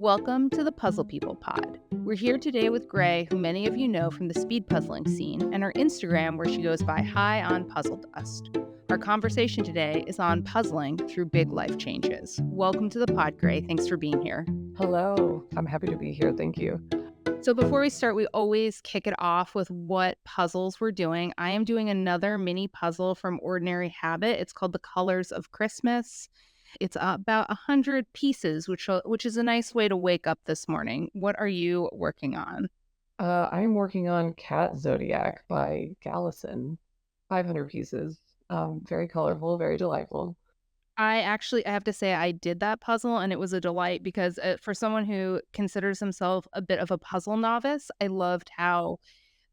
Welcome to the Puzzle People Pod. We're here today with Gray, who many of you know from the speed puzzling scene, and her Instagram, where she goes by High on Puzzle Dust. Our conversation today is on puzzling through big life changes. Welcome to the pod, Gray. Thanks for being here. Hello. I'm happy to be here. Thank you. So before we start, we always kick it off with what puzzles we're doing. I am doing another mini puzzle from Ordinary Habit. It's called The Colors of Christmas. It's about 100 pieces, which is a nice way to wake up this morning. What are you working on? I'm working on Cat Zodiac by Gallison. 500 pieces. Very colorful, very delightful. I have to say I did that puzzle and it was a delight because for someone who considers himself a bit of a puzzle novice, I loved how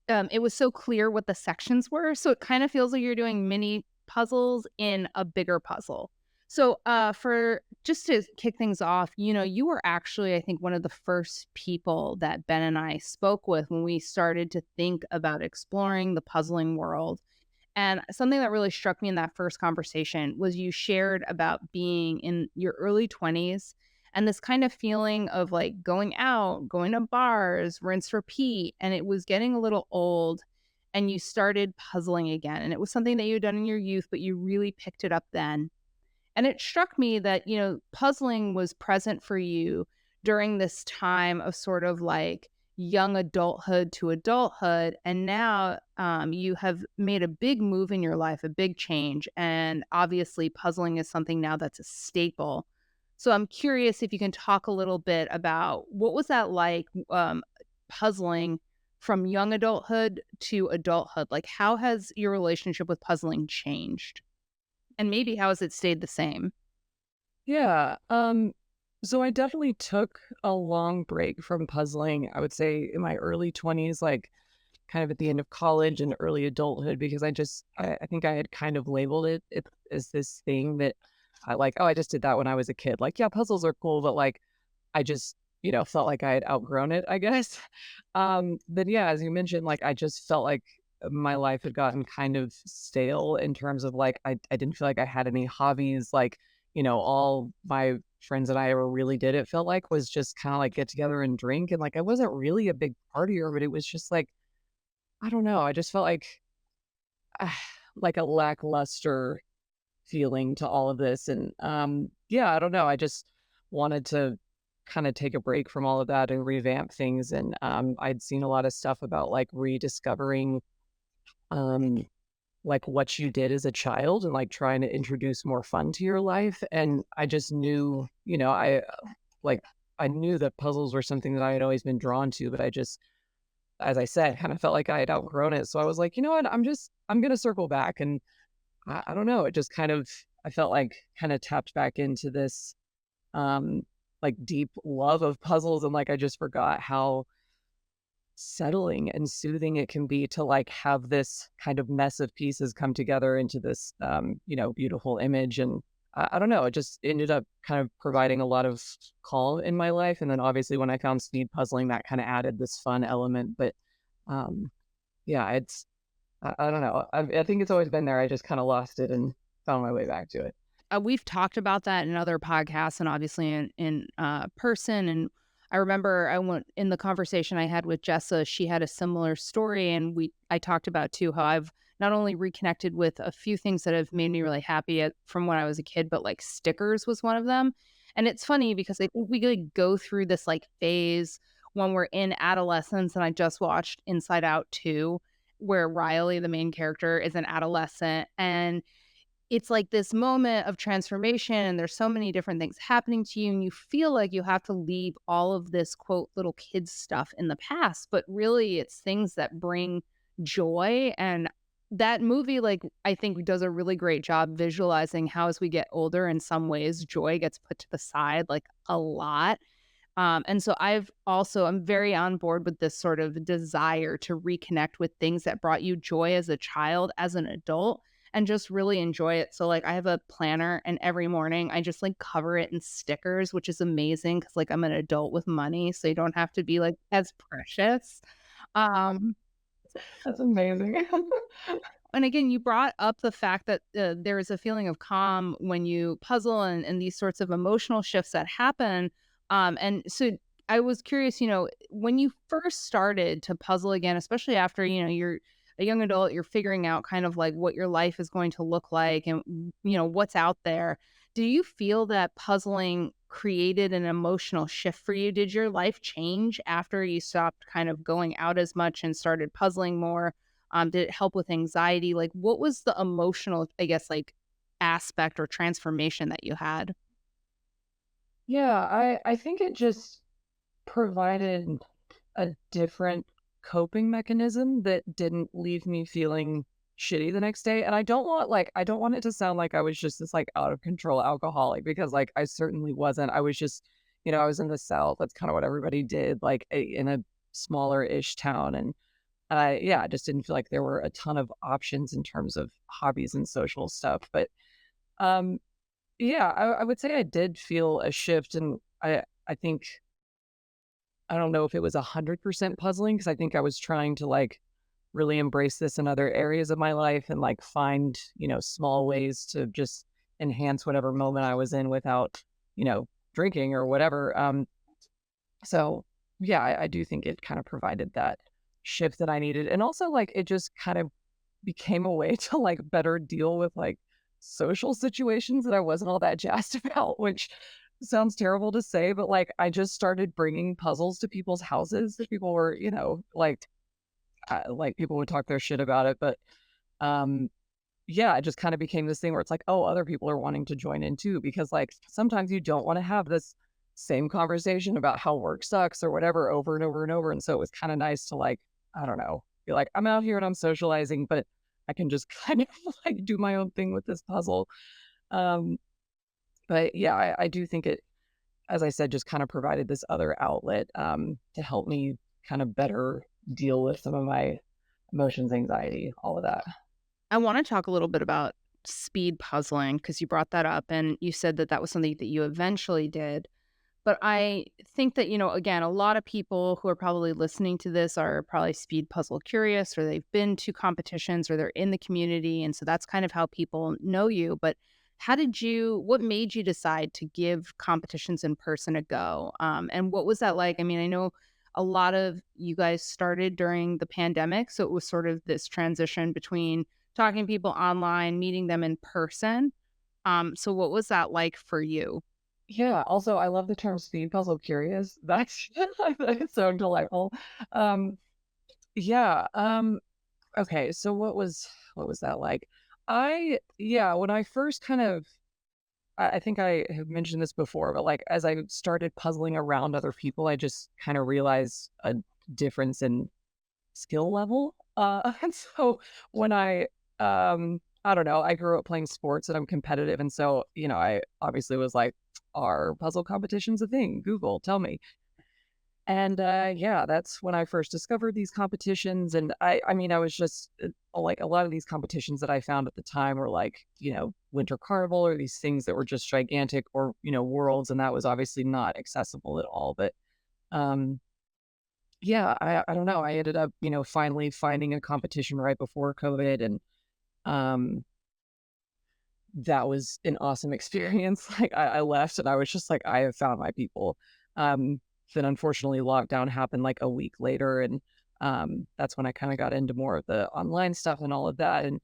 it was so clear what the sections were. So it kind of feels like you're doing mini puzzles in a bigger puzzle. So for just to kick things off, you were actually, I think, one of the first people that Ben and I spoke with when we started to think about exploring the puzzling world. And something that really struck me in that first conversation was you shared about being in your early 20s and this kind of feeling of like going out, going to bars, rinse, repeat. And it was getting a little old and you started puzzling again. And it was something that you had done in your youth, but you really picked it up then. And it struck me that, puzzling was present for you during this time of sort of like young adulthood to adulthood. And now you have made a big move in your life, a big change. And obviously, puzzling is something now that's a staple. So I'm curious if you can talk a little bit about what was that like puzzling from young adulthood to adulthood? Like, how has your relationship with puzzling changed? And maybe how has it stayed the same? Yeah. So I definitely took a long break from puzzling, I would say in my early 20s, like kind of at the end of college and early adulthood, because I think I had kind of labeled it as this thing that I like, oh, I just did that when I was a kid. Like, yeah, puzzles are cool, but like I just, felt like I had outgrown it, I guess. But yeah, as you mentioned, like I just felt like my life had gotten kind of stale in terms of like I didn't feel like I had any hobbies. Like, all my friends and I ever really did, it felt like, was just kind of like get together and drink. And like I wasn't really a big partier, but it was just like, I don't know. I just felt ah, like a lackluster feeling to all of this. And yeah, I don't know. I just wanted to kind of take a break from all of that and revamp things. And I'd seen a lot of stuff about like rediscovering um like what you did as a child and like trying to introduce more fun to your life. And I just knew, like I knew that puzzles were something that I had always been drawn to, but I just, as I said, kind of felt like I had outgrown it. So I was like, you know what, I'm gonna circle back. And I don't know, it just kind of, I felt like kind of tapped back into this um like deep love of puzzles. And like I just forgot how settling and soothing it can be to like have this kind of mess of pieces come together into this beautiful image. And I don't know, it just ended up kind of providing a lot of calm in my life. And then obviously when I found speed puzzling, that kind of added this fun element. But um yeah, it's I don't know, I think it's always been there. I just kind of lost it and found my way back to it. We've talked about that in other podcasts and obviously in person. And I remember I went in the conversation I had with Jessa, she had a similar story. And I talked about too, how I've not only reconnected with a few things that have made me really happy from when I was a kid, but like stickers was one of them. And it's funny because I think we like go through this like phase when we're in adolescence. And I just watched Inside Out 2, where Riley, the main character, is an adolescent. And it's like this moment of transformation and there's so many different things happening to you and you feel like you have to leave all of this quote little kids stuff in the past, but really it's things that bring joy. And that movie, like, I think does a really great job visualizing how as we get older, in some ways joy gets put to the side like a lot. And so I'm very on board with this sort of desire to reconnect with things that brought you joy as a child, as an adult, and just really enjoy it. So like I have a planner and every morning I just like cover it in stickers, which is amazing because like I'm an adult with money, so you don't have to be like as precious. Um, That's amazing. and again, you brought up the fact that there is a feeling of calm when you puzzle and these sorts of emotional shifts that happen. And so I was curious, when you first started to puzzle again, especially after, you're a young adult, you're figuring out kind of like what your life is going to look like and, what's out there. Do you feel that puzzling created an emotional shift for you? Did your life change after you stopped kind of going out as much and started puzzling more? Did it help with anxiety? Like, what was the emotional, I guess, like aspect or transformation that you had? Yeah, I think it just provided a different coping mechanism that didn't leave me feeling shitty the next day, and I don't want it to sound like I was just this, like, out of control alcoholic because, like, I certainly wasn't. I was just I was in the South, that's kinda what everybody did, like, in a smaller-ish town, and yeah, I just didn't feel like there were a ton of options in terms of hobbies and social stuff, but, um, yeah, I would say I did feel a shift, and I think I don't know if it was 100% puzzling because I think I was trying to, like, really embrace this in other areas of my life and, like, find, small ways to just enhance whatever moment I was in without, drinking or whatever, so, yeah, I do think it kind of provided that shift that I needed, and also, like, it just kind of became a way to, like, better deal with, like, social situations that I wasn't all that jazzed about, which sounds terrible to say, but, like, I just started bringing puzzles to people's houses that people were, like, people would talk their shit about it, but, um, yeah, it just kinda became this thing where it's like, "Oh, other people are wanting to join in too," because, like, sometimes you don't wanna have this same conversation about how work sucks or whatever over and over and over, and so it was kinda nice to, like, I don't know, be like, "I'm out here and I'm socializing, but I can just kind of, like, do my own thing with this puzzle." Um, but yeah, I do think it, as I said, just kinda provided this other outlet, to help me kind of better deal with some of my emotions, anxiety, all of that. I wanna talk a little bit about speed puzzling because you brought that up, and you said that that was something that you eventually did. But I think that, again, a lot of people who are probably listening to this are probably speed puzzle curious, or they've been to competitions, or they're in the community, and so that's kind of how people know you. But what made you decide to give competitions in person a go? And what was that like? I mean, I know a lot of you guys started during the pandemic, so it was sort of this transition between talking to people online, meeting them in person. So what was that like for you? Yeah, also, I love the term speed puzzle curious. That's that is so delightful. Um, yeah, okay, so what was that like? Yeah, when I first kind of I think I have mentioned this before, but, like, as I started puzzling around other people, I just kinda realized a difference in skill level, and so when I don't know, I grew up playing sports and I'm competitive, and so, I obviously was like, "Are puzzle competitions a thing? Google, tell me." And, yeah, that's when I first discovered these competitions, and I mean, I was just, like, a lot of these competitions that I found at the time were like, Winter Carnival or these things that were just gigantic or, Worlds, and that was obviously not accessible at all, but, um yeah, I don't know. I ended up, finally finding a competition right before COVID, and, um, that was an awesome experience. Like, I left and I was just like, "I have found my people." Then unfortunately, lockdown happened, like, a week later, and, that's when I kinda got into more of the online stuff and all of that, and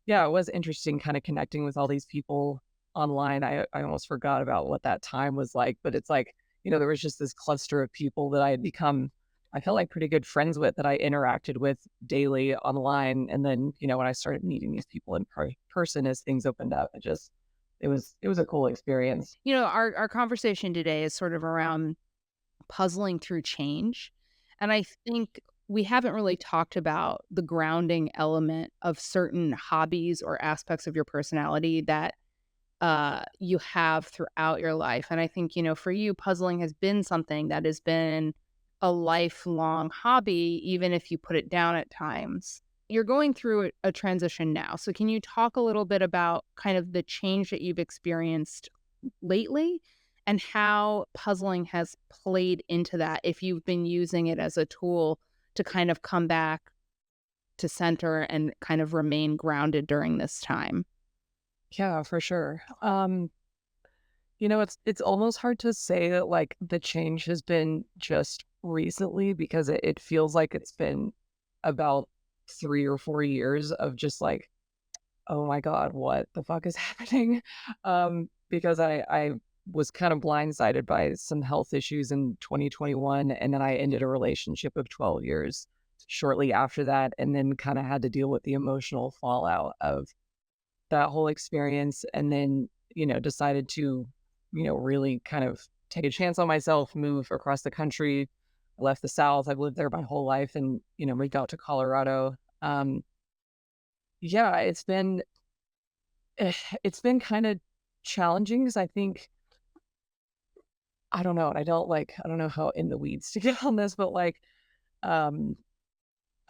yeah, it was interesting kinda connecting with all these people online. I almost forgot about what that time was like, but it's like, there was just this cluster of people that I had become, I felt like pretty good friends with that I interacted with daily online, and then, when I started meeting these people in person as things opened up, it was a cool experience. Our conversation today is sort of around puzzling through change. And I think we haven't really talked about the grounding element of certain hobbies or aspects of your personality that you have throughout your life. And I think, for you, puzzling has been something that has been a lifelong hobby, even if you put it down at times. You're going through a transition now. So, can you talk a little bit about kind of the change that you've experienced lately and how puzzling has played into that? If you've been using it as a tool to kind of come back to center and kind of remain grounded during this time. Yeah, for sure. It's almost hard to say that, like, the change has been just recently because it feels like it's been about 3 or 4 years of just like, "Oh my god, what the fuck is happening?" Because I was kind of blindsided by some health issues in 2021, and then I ended a relationship of 12 years shortly after that, and then kinda had to deal with the emotional fallout of that whole experience, and then, decided to, really kind of take a chance on myself, move across the country. I left the South. I've lived there my whole life and, moved out to Colorado. Yeah, it's been kind of challenging because I think I don't know, I don't know how in the weeds to get on this, but like um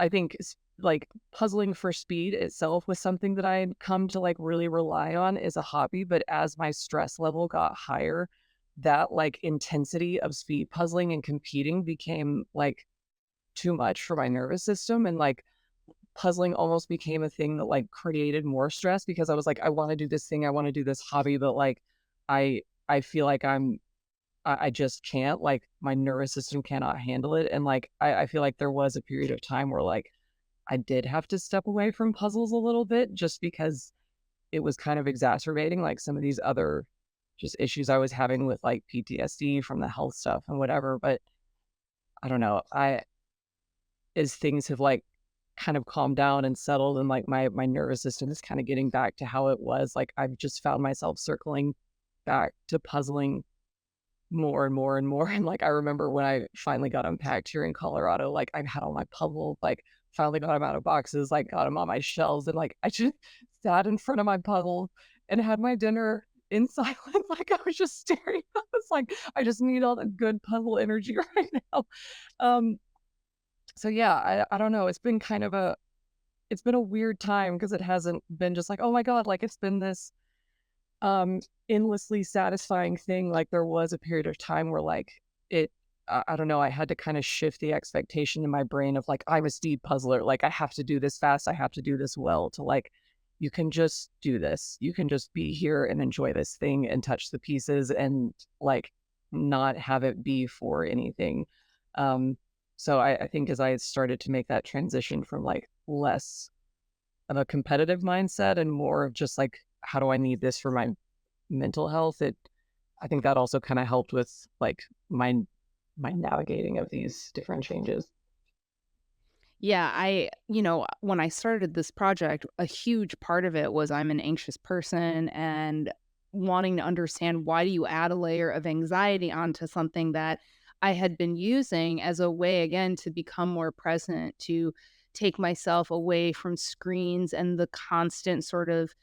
I think like puzzling for speed itself was something that I had come to like really rely on as a hobby. But as my stress level got higher, that like intensity of speed puzzling and competing became like too much for my nervous system. And like puzzling almost became a thing that like created more stress because I was like, I want to do this thing, I want to do this hobby, but like I feel like I just can't, like my nervous system cannot handle it. And like I feel like there was a period of time where like I did have to step away from puzzles a little bit just because it was kind of exacerbating, like, some of these other just issues I was having with, like, PTSD from the health stuff and whatever, but I don't know. I as things have, like, kind of calmed down and settled and, like, my nervous system is kinda getting back to how it was, like, I've just found myself circling back to puzzling more and more and more, and, like, I remember when I finally got unpacked here in Colorado, like, I had all my puzzles, like, finally got them out of boxes, like, got them on my shelves, and, like, I just sat in front of my puzzle and had my dinner in silence, like, I was just staring. I was like, "I just need all the good puzzle energy right now." Um, so yeah, I don't know, it's been a weird time because it hasn't been just like, "Oh my god," like, it's been this um, endlessly satisfying thing. Like, there was a period of time where, like, I don't know, I had to kinda shift the expectation in my brain of, like, I'm a speed puzzler, like, I have to do this fast, I have to do this well to, like, you can just do this. You can just be here and enjoy this thing and touch the pieces and, like, not have it be for anything. Um, so I think as I started to make that transition from, like, less of a competitive mindset and more of just, like, how do I need this for my mental health, I think that also kinda helped with, like, my navigating of these different changes. Yeah, when I started this project, a huge part of it was I'm an anxious person and wanting to understand why do you add a layer of anxiety onto something that I had been using as a way, again, to become more present, to take myself away from screens and the constant sort of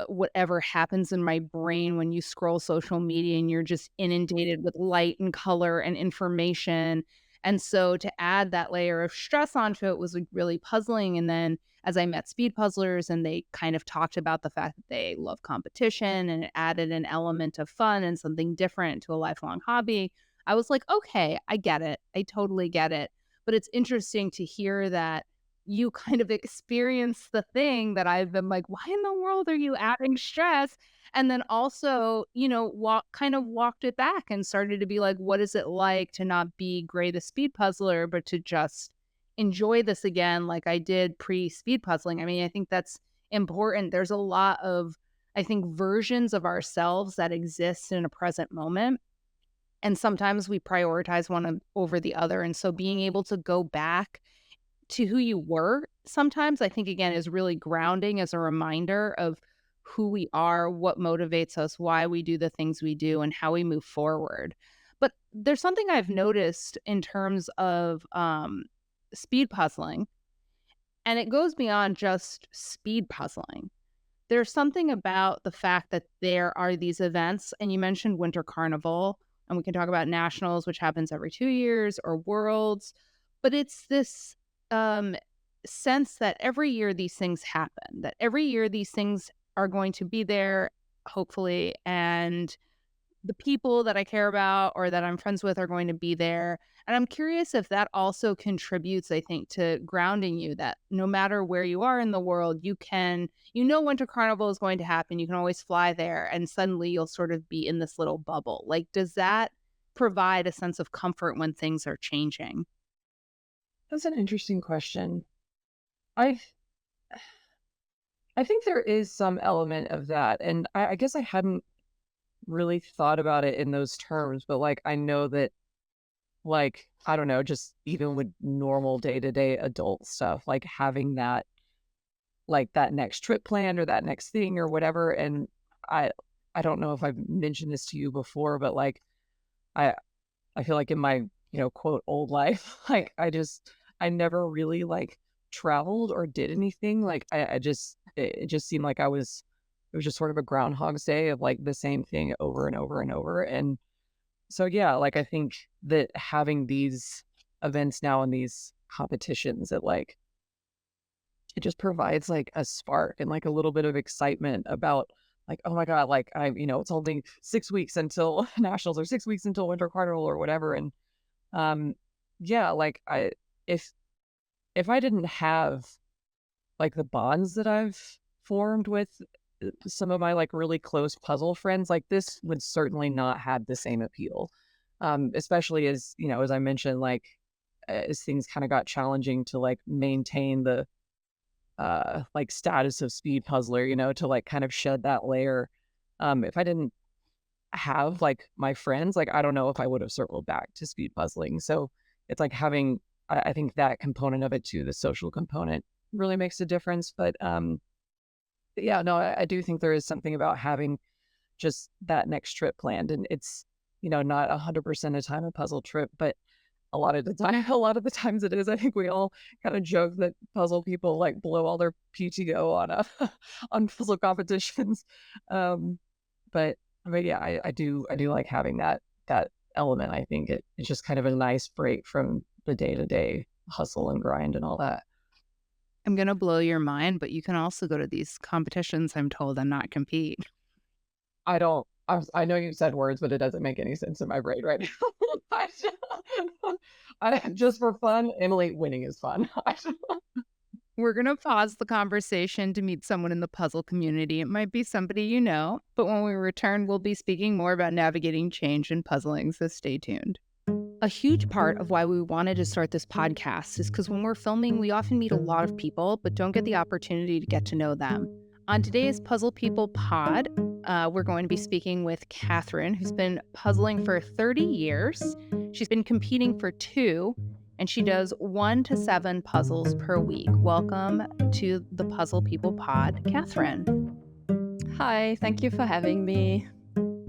whatever happens in my brain when you scroll social media and you're just inundated with light and color and information. And so to add that layer of stress onto it was like really puzzling. And then as I met speed puzzlers and they kind of talked about the fact that they love competition and it added an element of fun and something different to a lifelong hobby, I was like, okay, I get it. I totally get it. But it's interesting to hear that you kind of experience the thing that I've been like, "Why in the world are you adding stress?" And then also, walked it back and started to be like, "What is it like to not be great a speed puzzler, but to just enjoy this again like I did pre-speed puzzling?" I mean, I think that's important. There's a lot of, I think, versions of ourselves that exist in a present moment, and sometimes we prioritize over the other, and so being able to go back to who you were sometimes, I think, again, is really grounding as a reminder of who we are, what motivates us, why we do the things we do, and how we move forward. But there's something I've noticed in terms of, speed puzzling, and it goes beyond just speed puzzling. There's something about the fact that there are these events, and you mentioned Winter Carnival, and we can talk about nationals, which happens every 2 years, or worlds, but it's this, um, sense that every year these things happen, that every year these things are going to be there, hopefully, and the people that I care about or that I'm friends with are going to be there. And I'm curious if that also contributes, I think, to grounding you that no matter where you are in the world, you know, Winter Carnival is going to happen. You can always fly there and suddenly you'll sort of be in this little bubble. Like, does that provide a sense of comfort when things are changing? That's an interesting question. I I think there is some element of that, and I guess I hadn't really thought about it in those terms, but, like, I know that, like, I don't know, just even with normal day-to-day adult stuff, like, having that like, that next trip planned or that next thing or whatever, and I I don't know if I've mentioned this to you before, but, like, I I feel like in my, quote, "old life," like, I never really, like, traveled or did anything, like, I just it just seemed like it was just sort of a groundhog's day of, like, the same thing over and over and over, and so, yeah, like, I think that having these events now and these competitions, it just provides, like, a spark and, like, a little bit of excitement about, like, "Oh my god," like, it's only 6 weeks until nationals or 6 weeks until Winter Carnival or whatever, and, um, yeah, like, if if I didn't have, like, the bonds that I've formed with, some of my, like, really close puzzle friends, like, this would certainly not have the same appeal, especially as, as I mentioned, like, as things kinda got challenging to, like, maintain the like status of speed puzzler, to like kind of shed that layer. If I didn't have like my friends, like I don't know if I would have circled back to speed puzzling. So it's like having, I think that component of it too, the social component really makes a difference. But yeah, no, I do think there is something about having just that next trip planned, and it's not 100% of the time a puzzle trip, but a lot of the time a lot of the times it is. I think we all kinda joke that puzzle people, like, blow all their PTO on, on puzzle competitions. Um, but yeah, I do like having that element. I think it's just kind of a nice break from the day-to-day hustle and grind and all that. I'm gonna blow your mind, but you can also go to these competitions, I'm told, and not compete. I don't I know you said words, but it doesn't make any sense in my brain right now. I just for fun, Emily, winning is fun. We're going to pause the conversation to meet someone in the puzzle community. It might be somebody you know, but when we return, we'll be speaking more about navigating change and puzzling, so stay tuned. A huge part of why we wanted to start this podcast is because when we're filming, we often meet a lot of people, but don't get the opportunity to get to know them. On today's Puzzle People pod, we're going to be speaking with Catherine, who's been puzzling for 30 years. She's been competing for 2, and she does 1 to 7 puzzles per week. Welcome to the Puzzle People pod, Catherine. Hi, thank you for having me.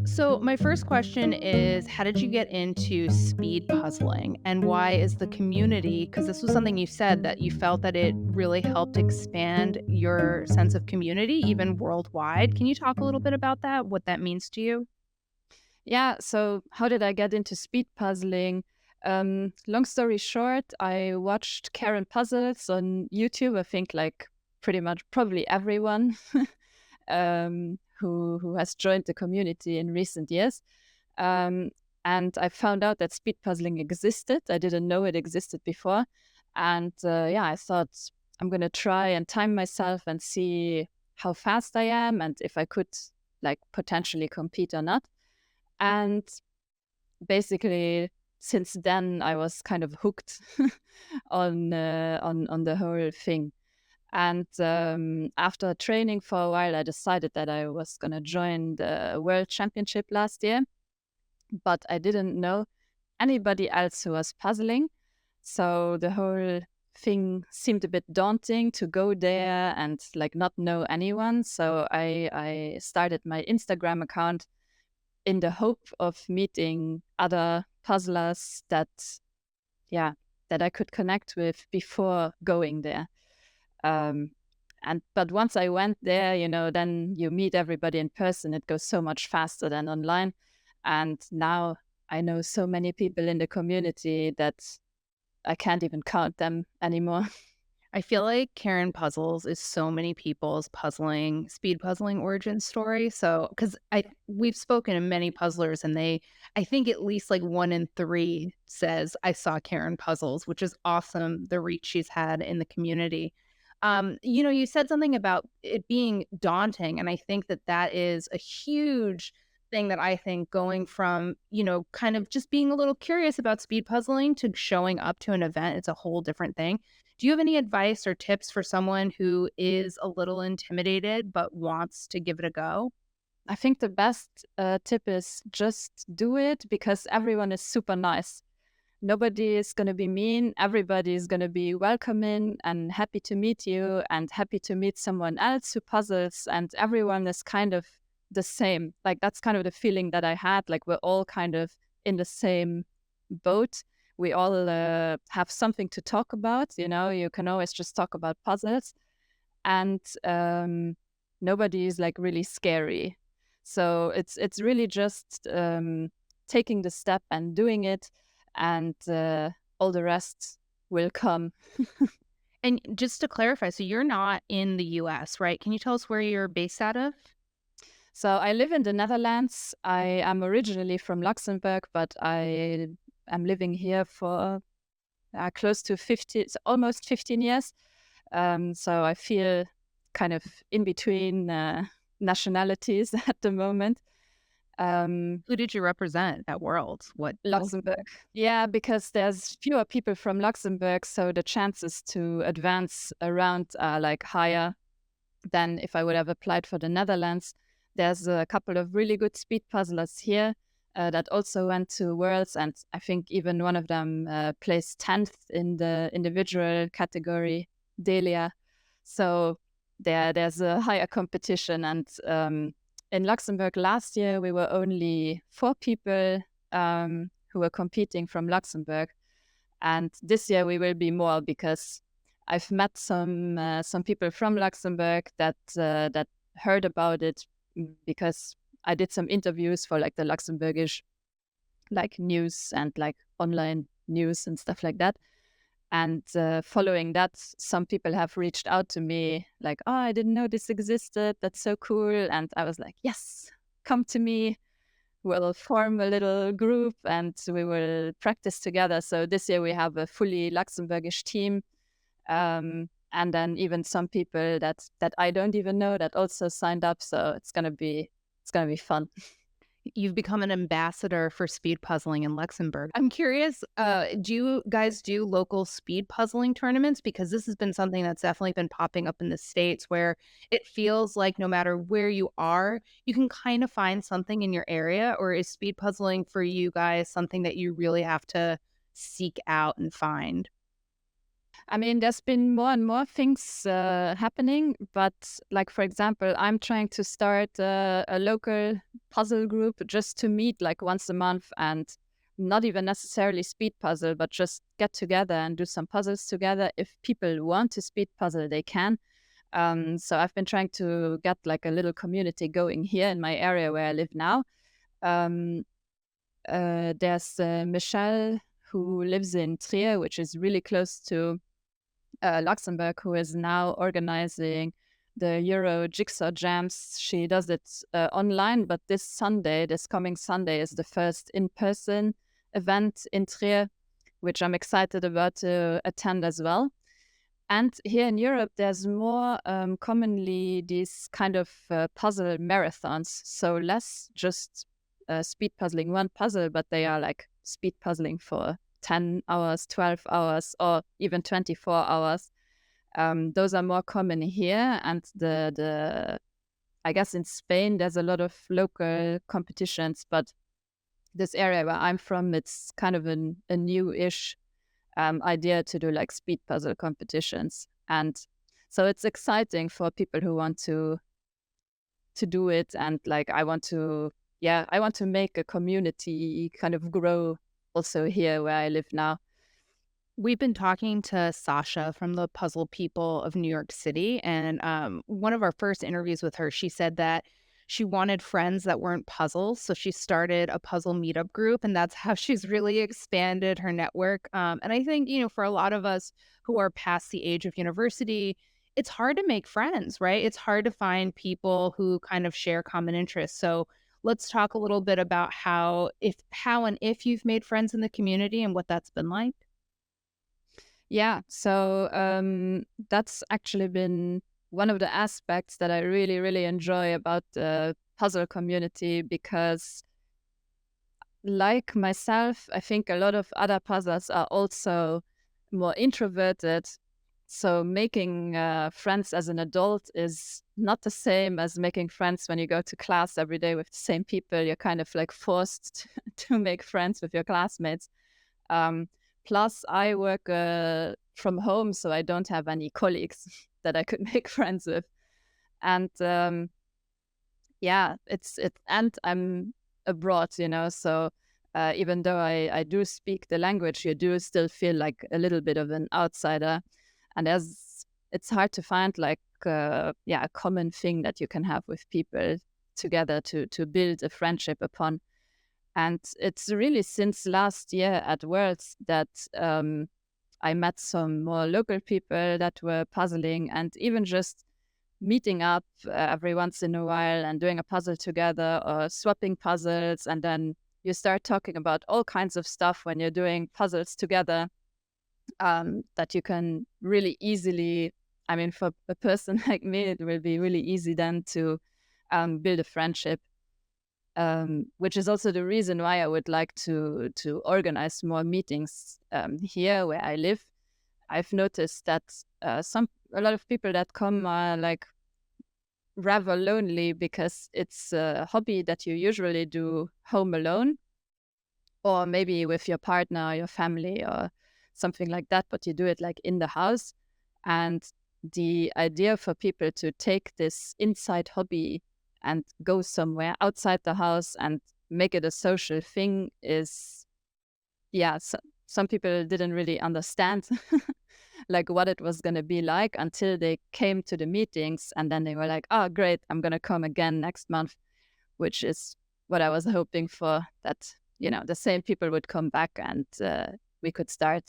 So, my first question is how did you get into speed puzzling and why is the community? Because this was something you said that you felt that it really helped expand your sense of community, even worldwide. Can you talk a little bit about that, what that means to you? Yeah, so how did I get into speed puzzling? Long story short, I watched Karen Puzzles on YouTube. I think like pretty much probably everyone who has joined the community in recent years. Um, and I found out that speed puzzling existed. I didn't know it existed before. And yeah, I thought I'm going to try and time myself and see how fast I am and if I could like potentially compete or not. And basically, since then, I was kind of hooked on the whole thing. And after training for a while, I decided that I was going to join the World Championship last year, but I didn't know anybody else who was puzzling. So the whole thing seemed a bit daunting to go there and like not know anyone. So I started my Instagram account in the hope of meeting other puzzlers yeah, that I could connect with before going there. Um, but once I went there, then you meet everybody in person. It goes so much faster than online. And now I know so many people in the community that I can't even count them anymore. I feel like Karen Puzzles is so many people's speed puzzling origin story. So, because we've spoken to many puzzlers, and I think at least like 1 in 3 says I saw Karen Puzzles, which is awesome. The reach she's had in the community. You said something about it being daunting, and I think that that is a huge thing that I think going from, kind of just being a little curious about speed puzzling to showing up to an event, it's a whole different thing. Do you have any advice or tips for someone who is a little intimidated but wants to give it a go? I think the best tip is just do it because everyone is super nice. Nobody is going to be mean. Everybody is going to be welcoming and happy to meet you and happy to meet someone else who puzzles. And everyone is kind of the same. Like, that's kind of the feeling that I had. Like, we're all kind of in the same boat. We all have something to talk about. You can always just talk about puzzles. And nobody is like really scary. So it's really just taking the step and doing it, and all the rest will come. And just to clarify, so you're not in the US, right? Can you tell us where you're based out of? So I live in the Netherlands. I am originally from Luxembourg, but I am living here for close to 50, so almost 15 years. So I feel kind of in between nationalities at the moment. Who did you represent at Worlds? What? Luxembourg. Yeah, because there's fewer people from Luxembourg, so the chances to advance around are like higher than if I would have applied for the Netherlands. There's a couple of really good speed puzzlers here that also went to Worlds, and I think even one of them placed 10th in the individual category, Delia. So there's a higher competition, and in Luxembourg last year, we were only 4 people who were competing from Luxembourg. And this year we will be more because I've met some people from Luxembourg that heard about it because I did some interviews for like the Luxembourgish like news and like online news and stuff like that. And following that, some people have reached out to me like, oh, I didn't know this existed. That's so cool. And I was like, yes, come to me. We'll form a little group and we will practice together. So this year we have a fully Luxembourgish team. And then even some people that I don't even know that also signed up. So it's gonna be fun. You've become an ambassador for speed puzzling in Luxembourg. I'm curious, do you guys do local speed puzzling tournaments? Because this has been something that's definitely been popping up in the States where it feels like no matter where you are, you can kind of find something in your area. Or is speed puzzling for you guys something that you really have to seek out and find? I mean, there's been more and more things happening, but like, for example, I'm trying to start a local puzzle group just to meet like once a month and not even necessarily speed puzzle, but just get together and do some puzzles together. If people want to speed puzzle, they can. So I've been trying to get like a little community going here in my area where I live now. Um, there's Michelle who lives in Trier, which is really close to Luxembourg, who is now organizing the Euro Jigsaw Jams. She does it online, but this coming Sunday, is the first in-person event in Trier, which I'm excited about to attend as well. And here in Europe, there's more commonly these kind of puzzle marathons. So less just speed puzzling one puzzle, but they are like speed puzzling for 10 hours, 12 hours, or even 24 hours. Those are more common here. And I guess in Spain, there's a lot of local competitions, but this area where I'm from, it's kind of a new-ish idea to do like speed puzzle competitions. And so it's exciting for people who want to do it. And like, I want to make a community kind of grow also here where I live now. We've been talking to Sasha from the Puzzle People of New York City, and one of our first interviews with her, she said that she wanted friends that weren't puzzles, so she started a puzzle meetup group, and that's how she's really expanded her network. And I think, for a lot of us who are past the age of university, it's hard to make friends, right? It's hard to find people who kind of share common interests. So let's talk a little bit about how and if you've made friends in the community and what that's been like. Yeah, so that's actually been one of the aspects that I really, really enjoy about the puzzle community because, like myself, I think a lot of other puzzlers are also more introverted. So making friends as an adult is not the same as making friends when you go to class every day with the same people. You're kind of like forced to make friends with your classmates. Um, Plus, I work from home, so I don't have any colleagues that I could make friends with. And yeah, and I'm abroad, so even though I do speak the language, you do still feel like a little bit of an outsider. And it's hard to find like a common thing that you can have with people together to build a friendship upon. And it's really since last year at Worlds that I met some more local people that were puzzling, and even just meeting up every once in a while and doing a puzzle together or swapping puzzles. And then you start talking about all kinds of stuff when you're doing puzzles together, that you can really easily, I mean, for a person like me, it will be really easy then to build a friendship. Which is also the reason why I would like to organize more meetings here where I live. I've noticed that a lot of people that come are like rather lonely because it's a hobby that you usually do home alone, or maybe with your partner, your family, or something like that, but you do it like in the house. And the idea for people to take this inside hobby and go somewhere outside the house and make it a social thing is, yeah, some people didn't really understand like what it was going to be like until they came to the meetings, and then they were like, oh great, I'm going to come again next month, which is what I was hoping for, that the same people would come back, and we could start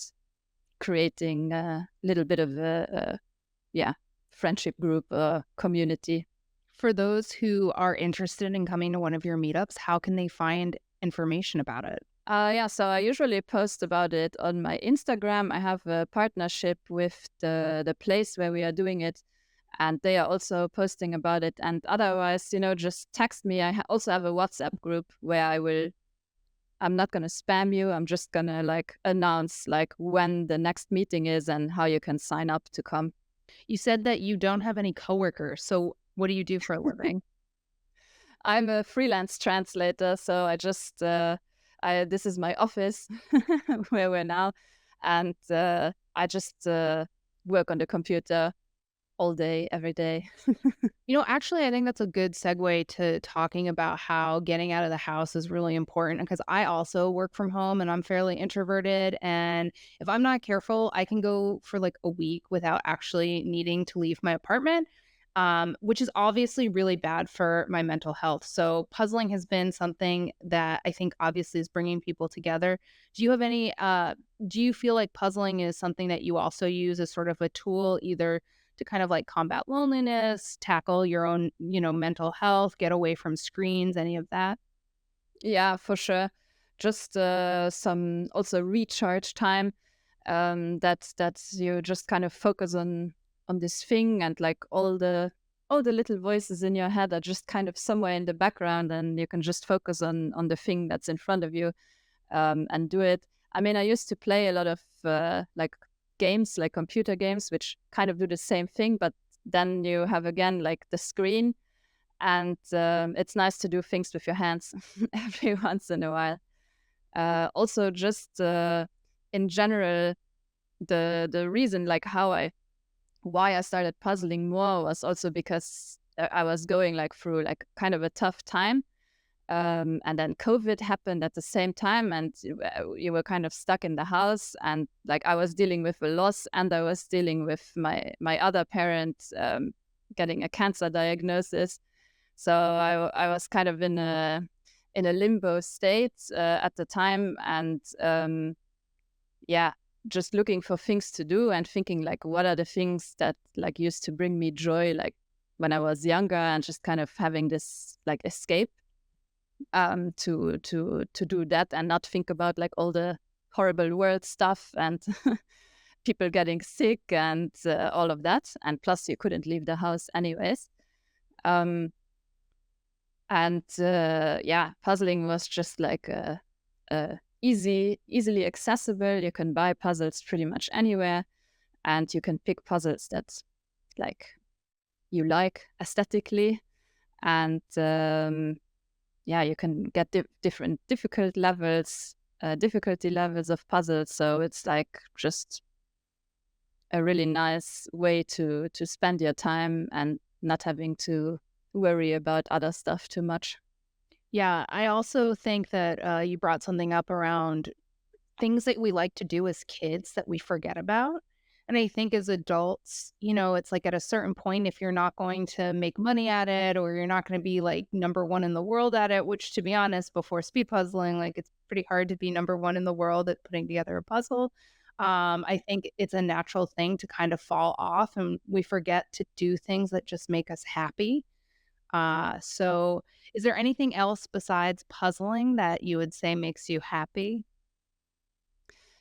creating a little bit of a friendship group community. For those who are interested in coming to one of your meetups, how can they find information about it? So I usually post about it on my Instagram. I have a partnership with the place where we are doing it, and they are also posting about it. And otherwise, just text me. I also have a WhatsApp group where I'm not going to spam you. I'm just going to like announce like when the next meeting is and how you can sign up to come. You said that you don't have any coworkers. So what do you do for a living? I'm a freelance translator, so I just this is my office where we're now, and I just work on the computer all day, every day. Actually, I think that's a good segue to talking about how getting out of the house is really important, because I also work from home and I'm fairly introverted. And if I'm not careful, I can go for like a week without actually needing to leave my apartment, which is obviously really bad for my mental health. So puzzling has been something that I think obviously is bringing people together. Do you feel like puzzling is something that you also use as sort of a tool, either to kind of like combat loneliness, tackle your own, mental health, get away from screens, any of that? Yeah, for sure. Just some also recharge time, that you just kind of focus on this thing, and like all the little voices in your head are just kind of somewhere in the background, and you can just focus on the thing that's in front of you, and do it. I mean, I used to play a lot of like games, like computer games, which kind of do the same thing, but then you have again like the screen, and it's nice to do things with your hands every once in a while. Also, just in general, the reason like why I started puzzling more was also because I was going like through like kind of a tough time. And then COVID happened at the same time, and you were kind of stuck in the house. And like I was dealing with a loss, and I was dealing with my other parent getting a cancer diagnosis, So I was kind of in a limbo state at the time, and yeah, just looking for things to do and thinking like, what are the things that like used to bring me joy, like when I was younger, and just kind of having this like escape to do that and not think about like all the horrible world stuff and people getting sick and all of that. And plus, you couldn't leave the house anyways. Um, and yeah, puzzling was just like easily accessible. You can buy puzzles pretty much anywhere, and you can pick puzzles that like you like aesthetically, and yeah, you can get different difficulty levels of puzzles. So it's like just a really nice way to spend your time and not having to worry about other stuff too much. Yeah, I also think that you brought something up around things that we like to do as kids that we forget about. And I think as adults, it's like at a certain point, if you're not going to make money at it or you're not going to be like number one in the world at it, which to be honest, before speed puzzling, like it's pretty hard to be number one in the world at putting together a puzzle. I think it's a natural thing to kind of fall off and we forget to do things that just make us happy. So is there anything else besides puzzling that you would say makes you happy?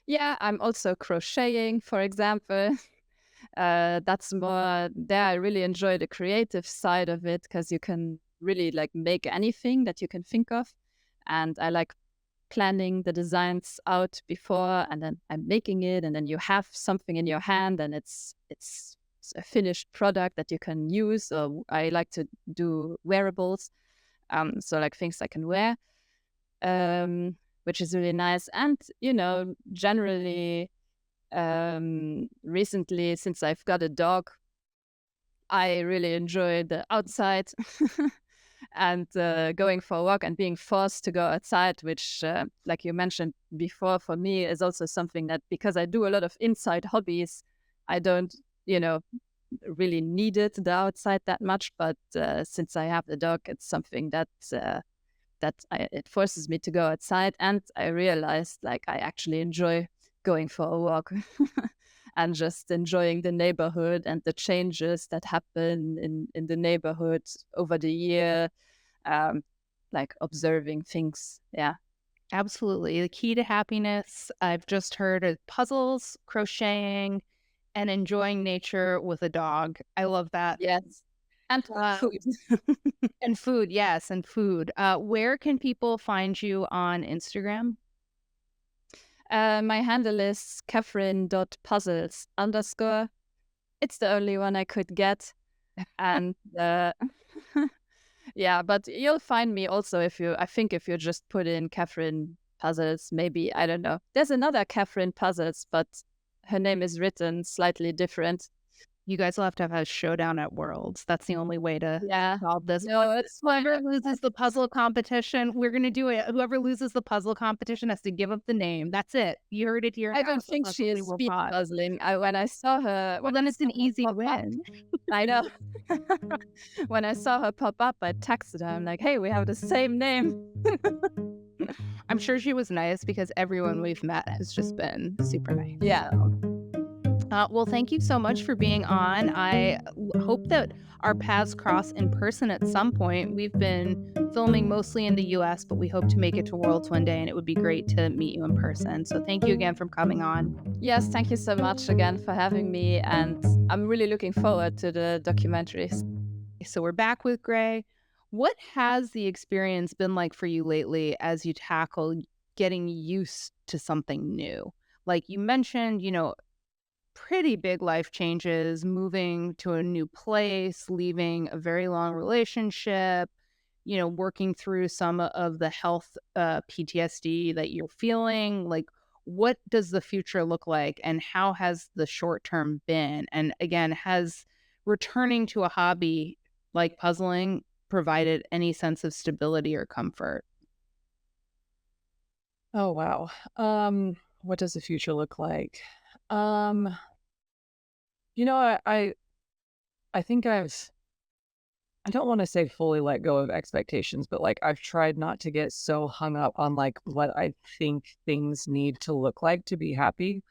Yeah, I'm also crocheting, for example. That's more there. I really enjoy the creative side of it because you can really like make anything that you can think of, and I like planning the designs out before, and then I'm making it, and then you have something in your hand, and it's a finished product that you can use. Or I like to do wearables, so like things I can wear, which is really nice. And generally, recently, since I've got a dog, I really enjoy the outside and going for a walk and being forced to go outside, which, like you mentioned before, for me is also something that because I do a lot of inside hobbies, I don't, you know, really need it the outside that much. But since I have the dog, it's something it forces me to go outside, and I realized like I actually enjoy going for a walk and just enjoying the neighborhood and the changes that happen in the neighborhood over the year, um, like observing things. Yeah. Absolutely. The key to happiness, I've just heard, is puzzles, crocheting, and enjoying nature with a dog. I love that. Yes. And Uh, food. and food, yes, and food. Where can people find you on Instagram? My handle is Catherine.puzzles underscore. It's the only one I could get. And yeah, but you'll find me also I think if you just put in Catherine Puzzles, maybe, I don't know. There's another Catherine Puzzles, but her name is written slightly different. You guys will have to have a showdown at Worlds. That's the only way to Yeah. solve this. No, it's fine. Whoever loses the puzzle competition, we're gonna do it. Whoever loses the puzzle competition has to give up the name. That's it. You heard it here. I don't House of think she Puzzle is People speed Pod. puzzling. When I saw her, Well, then it's an easy win. I know. When I saw her pop up, I texted her. I'm like, hey, we have the same name. I'm sure she was nice because everyone we've met has just been super nice. Yeah. Well, thank you so much for being on. Hope that our paths cross in person at some point. We've been filming mostly in the US, but we hope to make it to Worlds one day, and it would be great to meet you in person. So thank you again for coming on. Yes, thank you so much again for having me. And I'm really looking forward to the documentaries. So we're back with Gray. What has the experience been like for you lately as you tackle getting used to something new? Like you mentioned, pretty big life changes, moving to a new place, leaving a very long relationship, working through some of the health PTSD that you're feeling. Like, what does the future look like and how has the short term been? And again, has returning to a hobby like puzzling provided any sense of stability or comfort? Oh, wow. What does the future look like? Um, you know, I think I've I don't want to say fully let go of expectations, but like I've tried not to get so hung up on like what I think things need to look like to be happy.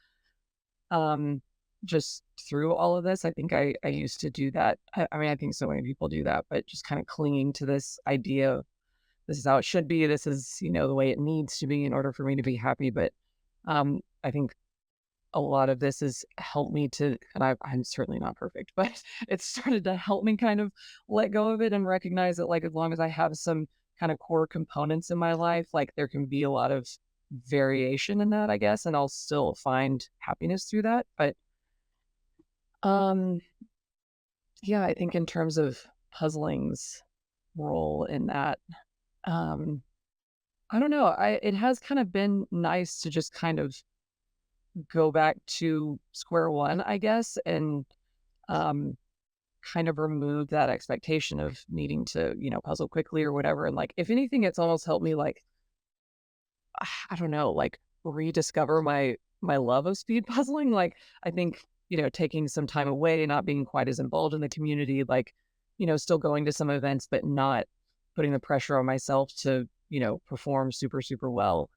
Um, just through all of this, I think I used to do that. I mean, I think so many people do that, but just kind of clinging to this idea of this is how it should be. This is, the way it needs to be in order for me to be happy. But I think a lot of this has helped me to, and I'm certainly not perfect, but it's started to help me kind of let go of it and recognize that, like, as long as I have some kind of core components in my life, like, there can be a lot of variation in that, I guess, and I'll still find happiness through that. But, um, yeah, I think in terms of puzzling's role in that, um, I don't know. It has kind of been nice to just kind of go back to square one, I guess, and um, kind of remove that expectation of needing to, puzzle quickly or whatever. And like, if anything, it's almost helped me like, I don't know, like rediscover my love of speed puzzling. Like, I think, taking some time away, not being quite as involved in the community, like, still going to some events, but not putting the pressure on myself to, perform super, super well.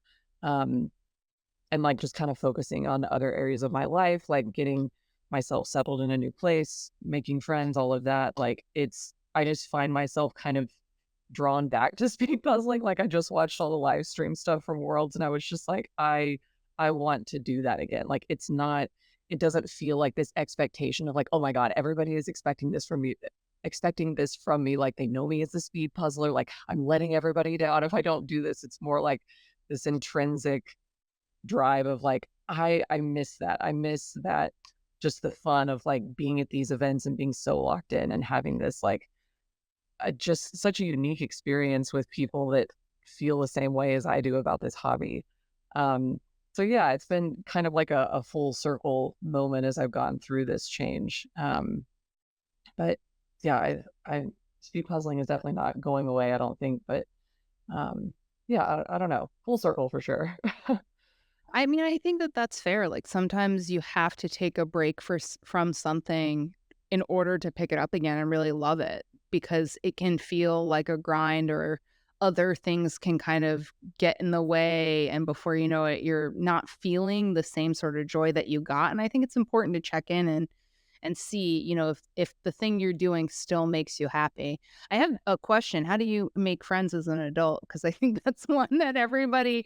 Um, and like just kind of focusing on other areas of my life, like getting myself settled in a new place, making friends, all of that. Like I just find myself kind of drawn back to speed puzzling. Like I just watched all the live stream stuff from Worlds and I was just like, I want to do that again. Like it doesn't feel like this expectation of like, oh my God, everybody is expecting this from me. Like they know me as a speed puzzler. Like I'm letting everybody down if I don't do this. It's more like this intrinsic drive of like I miss that. I miss that, just the fun of like being at these events and being so locked in and having this like just such a unique experience with people that feel the same way as I do about this hobby. Um so yeah, it's been kind of like a full circle moment as I've gone through this change. But yeah, I speed puzzling is definitely not going away, I don't think, but yeah, I don't know. Full circle for sure. I mean, I think that that's fair. Like sometimes you have to take a break from something in order to pick it up again and really love it because it can feel like a grind or other things can kind of get in the way. And before you know it, you're not feeling the same sort of joy that you got. And I think it's important to check in and see, if the thing you're doing still makes you happy. I have a question. How do you make friends as an adult? Because I think that's one that everybody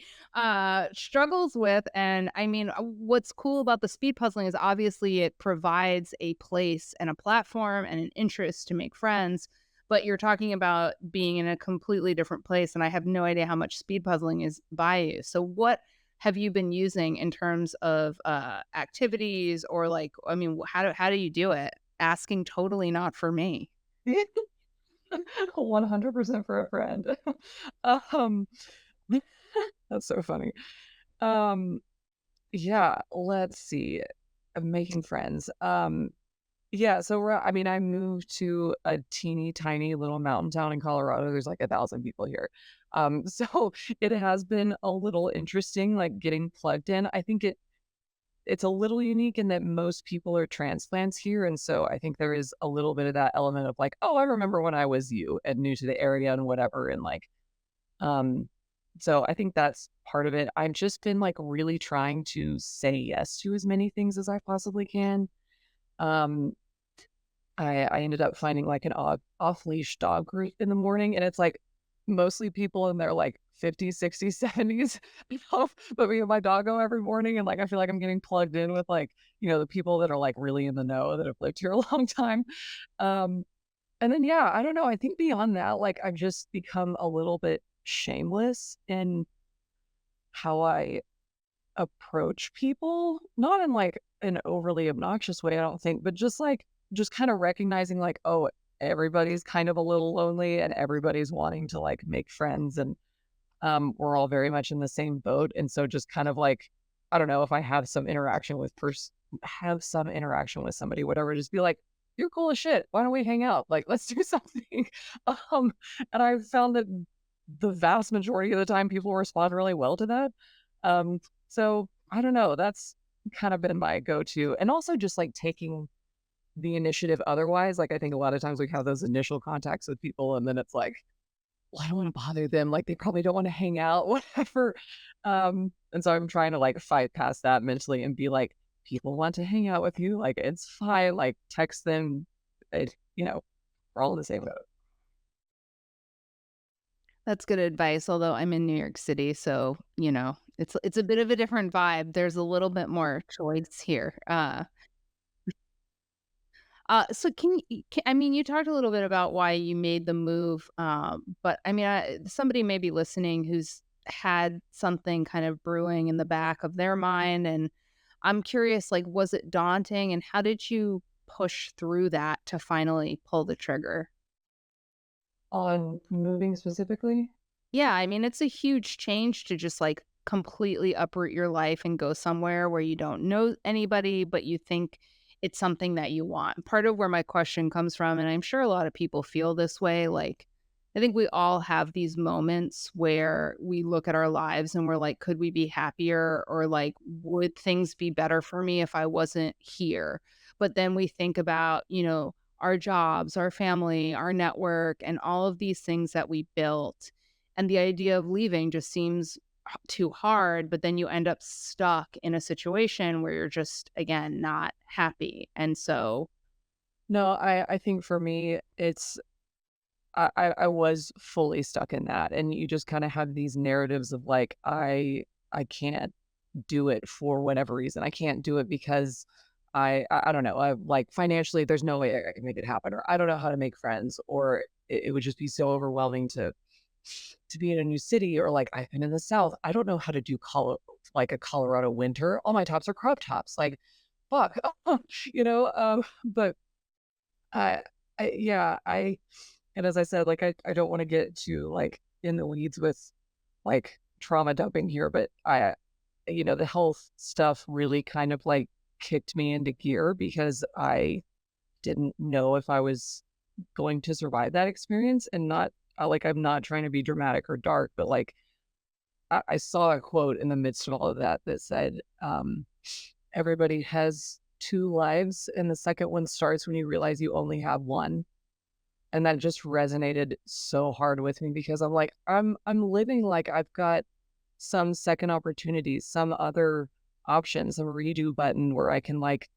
struggles with. And I mean, what's cool about the speed puzzling is obviously it provides a place and a platform and an interest to make friends. But you're talking about being in a completely different place, and I have no idea how much speed puzzling is by you. So, what have you been using in terms of activities or like, I mean, how do you do it? Asking totally not for me. 100% for a friend. Um, that's so funny. Um, yeah, let's see. Making friends. Yeah, so I mean, I moved to a teeny tiny little mountain town in Colorado. There's like 1,000 people here. So it has been a little interesting, like getting plugged in. I think it's a little unique in that most people are transplants here. And so I think there is a little bit of that element of like, oh, I remember when I was you and new to the area and whatever. And like, um, so I think that's part of it. I've just been like really trying to say yes to as many things as I possibly can. Um, I ended up finding like an off leash dog group in the morning, and it's like mostly people in their like 50s, 60s, 70s, but me and my dog go every morning. And like, I feel like I'm getting plugged in with like, the people that are like really in the know that have lived here a long time. Um, and then, yeah, I don't know. I think beyond that, like I've just become a little bit shameless in how I approach people, not in like an overly obnoxious way, I don't think, but just kind of recognizing like, oh, everybody's kind of a little lonely and everybody's wanting to like make friends and we're all very much in the same boat. And so just kind of like, I don't know, if I have some interaction with somebody, whatever, just be like, you're cool as shit. Why don't we hang out? Like, let's do something. Um, and I've found that the vast majority of the time people respond really well to that. So I don't know. That's kind of been my go-to. And also just like taking the initiative otherwise. Like, I think a lot of times we have those initial contacts with people and then it's like, well, I don't want to bother them. Like, they probably don't want to hang out, whatever. And so I'm trying to like fight past that mentally and be like, people want to hang out with you. Like, it's fine. Like, text them. It, we're all in the same boat. That's good advice, although I'm in New York City, so, it's a bit of a different vibe. There's a little bit more choice here. So I mean, you talked a little bit about why you made the move, but I mean, somebody may be listening who's had something kind of brewing in the back of their mind, and I'm curious, like, was it daunting, and how did you push through that to finally pull the trigger? On moving specifically? Yeah, I mean, it's a huge change to just, like, completely uproot your life and go somewhere where you don't know anybody, but you think it's something that you want. Part of where my question comes from, and I'm sure a lot of people feel this way, like, I think we all have these moments where we look at our lives and we're like, "Could we be happier?" Or, like, "Would things be better for me if I wasn't here?" But then we think about, our jobs, our family, our network, and all of these things that we built, and the idea of leaving just seems too hard, but then you end up stuck in a situation where you're just, again, not happy. And so No, I think for me, I was fully stuck in that, and you just kind of have these narratives of like, I can't do it for whatever reason. I can't do it because I don't know. I like financially, there's no way I can make it happen, or I don't know how to make friends, or it would just be so overwhelming to be in a new city, or like I've been in the South. I don't know how to do like a Colorado winter. All my tops are crop tops. Like, fuck, but I, yeah, and as I said, like I don't want to get too like in the weeds with like trauma dumping here, but the health stuff really kind of like kicked me into gear because I didn't know if I was going to survive that experience. And not like, I'm not trying to be dramatic or dark, but like I saw a quote in the midst of all of that that said, everybody has two lives and the second one starts when you realize you only have one. And that just resonated so hard with me because I'm like, I'm living like I've got some second opportunities, some other options, a redo button where I can like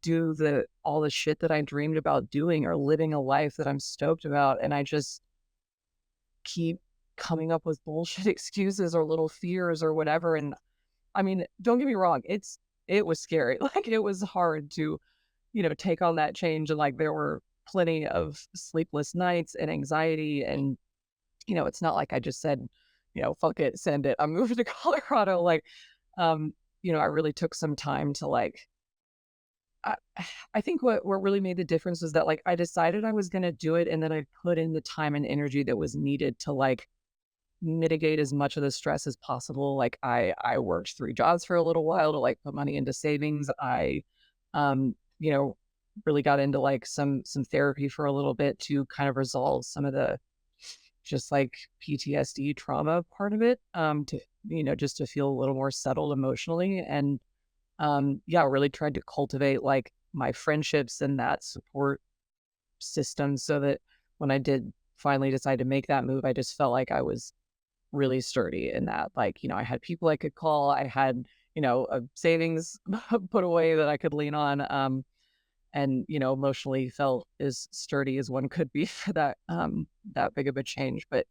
do all the shit that I dreamed about doing or living a life that I'm stoked about. And I just keep coming up with bullshit excuses or little fears or whatever. And I mean, don't get me wrong, it was scary. Like, it was hard to, take on that change. And like there were plenty of sleepless nights and anxiety. And, it's not like I just said, fuck it, send it. I'm moving to Colorado. Like, I really took some time to like I I think what really made the difference was that, like, I decided I was gonna do it, and then I put in the time and energy that was needed to, like, mitigate as much of the stress as possible. Like, I worked 3 jobs for a little while to, like, put money into savings. I, um, you know, really got into, like, some therapy for a little bit to kind of resolve some of the just, like, PTSD trauma part of it, to just to feel a little more settled emotionally. And yeah, really tried to cultivate like my friendships and that support system so that when I did finally decide to make that move, I just felt like I was really sturdy in that. Like, I had people I could call. I had, a savings put away that I could lean on. And, emotionally felt as sturdy as one could be for that big of a change. But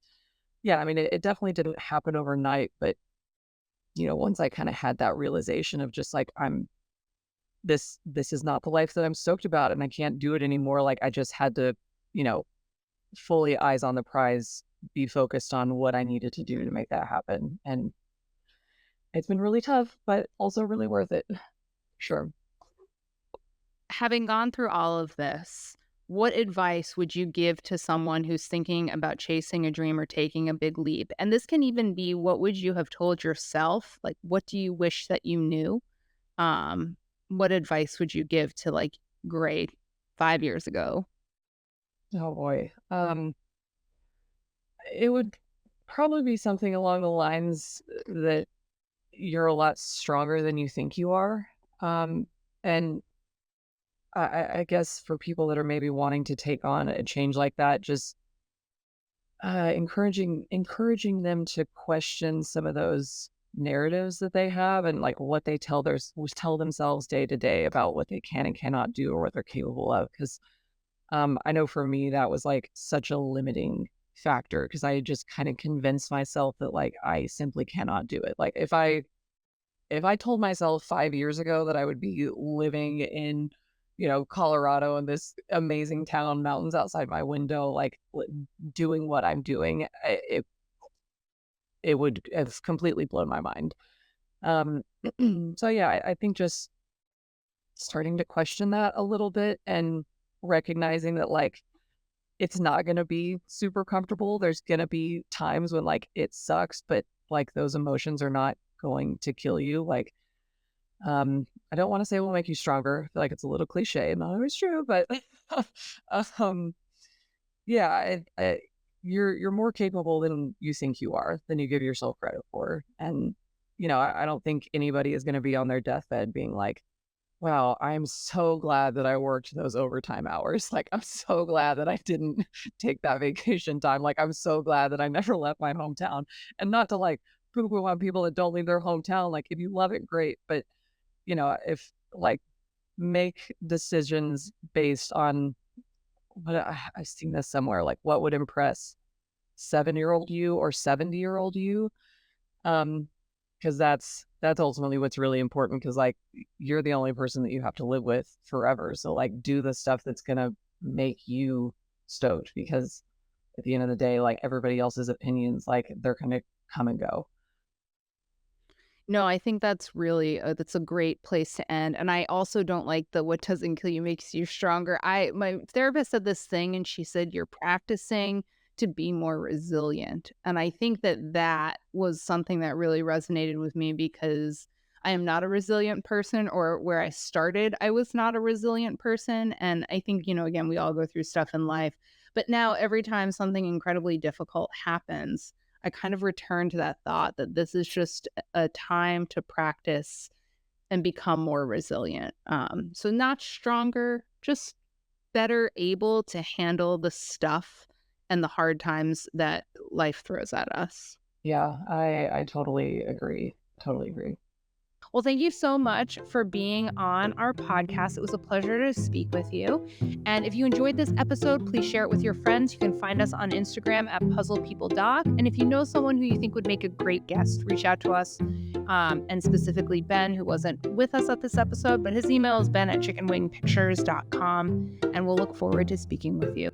yeah, I mean, it definitely didn't happen overnight. But, once I kind of had that realization of just like, this is not the life that I'm stoked about and I can't do it anymore. Like, I just had to, you know, fully eyes on the prize, be focused on what I needed to do to make that happen. And it's been really tough, but also really worth it. Sure. having gone through all of this, what advice would you give to someone who's thinking about chasing a dream or taking a big leap? And this can even be, what would you have told yourself? Like, what do you wish that you knew? Um, what advice would you give to like Gray 5 years ago? Oh boy. It would probably be something along the lines that you're a lot stronger than you think you are. And I guess for people that are maybe wanting to take on a change like that, just encouraging them to question some of those narratives that they have and like what they tell themselves day to day about what they can and cannot do or what they're capable of. Because I know for me that was like such a limiting factor because I had just kind of convinced myself that like I simply cannot do it. Like if I told myself 5 years ago that I would be living in, Colorado in this amazing town, mountains outside my window, like doing what I'm doing, it would have completely blown my mind. Um, so yeah, I think just starting to question that a little bit and recognizing that like it's not going to be super comfortable. There's going to be times when like it sucks, but like those emotions are not going to kill you. Like, I don't want to say it will make you stronger. I feel like it's a little cliche and not always true, but um, yeah, you're more capable than you think you are, than you give yourself credit for. And I don't think anybody is going to be on their deathbed being like, wow, I'm so glad that I worked those overtime hours. Like, I'm so glad that I didn't take that vacation time. Like, I'm so glad that I never left my hometown. And not to like poo-poo on people that don't leave their hometown. Like, if you love it, great. But, if like make decisions based on what I've seen this somewhere, like what would impress 7-year-old you or 70-year-old you. Um, because that's ultimately what's really important because like you're the only person that you have to live with forever. So like do the stuff that's gonna make you stoked because at the end of the day, like everybody else's opinions, like they're gonna come and go. No, I think that's really that's a great place to end, and I also don't like the "what doesn't kill you makes you stronger." My therapist said this thing, and she said, "You're practicing to be more resilient," and I think that that was something that really resonated with me because I am not a resilient person, or where I started, I was not a resilient person, and I think, again, we all go through stuff in life, but now every time something incredibly difficult happens, I kind of return to that thought that this is just a time to practice and become more resilient. So not stronger, just better able to handle the stuff and the hard times that life throws at us. Yeah, I totally agree. Totally agree. Well, thank you so much for being on our podcast. It was a pleasure to speak with you. And if you enjoyed this episode, please share it with your friends. You can find us on Instagram at PuzzlePeopleDoc. And if you know someone who you think would make a great guest, reach out to us. And specifically Ben, who wasn't with us at this episode, but his email is ben@chickenwingpictures.com. And we'll look forward to speaking with you.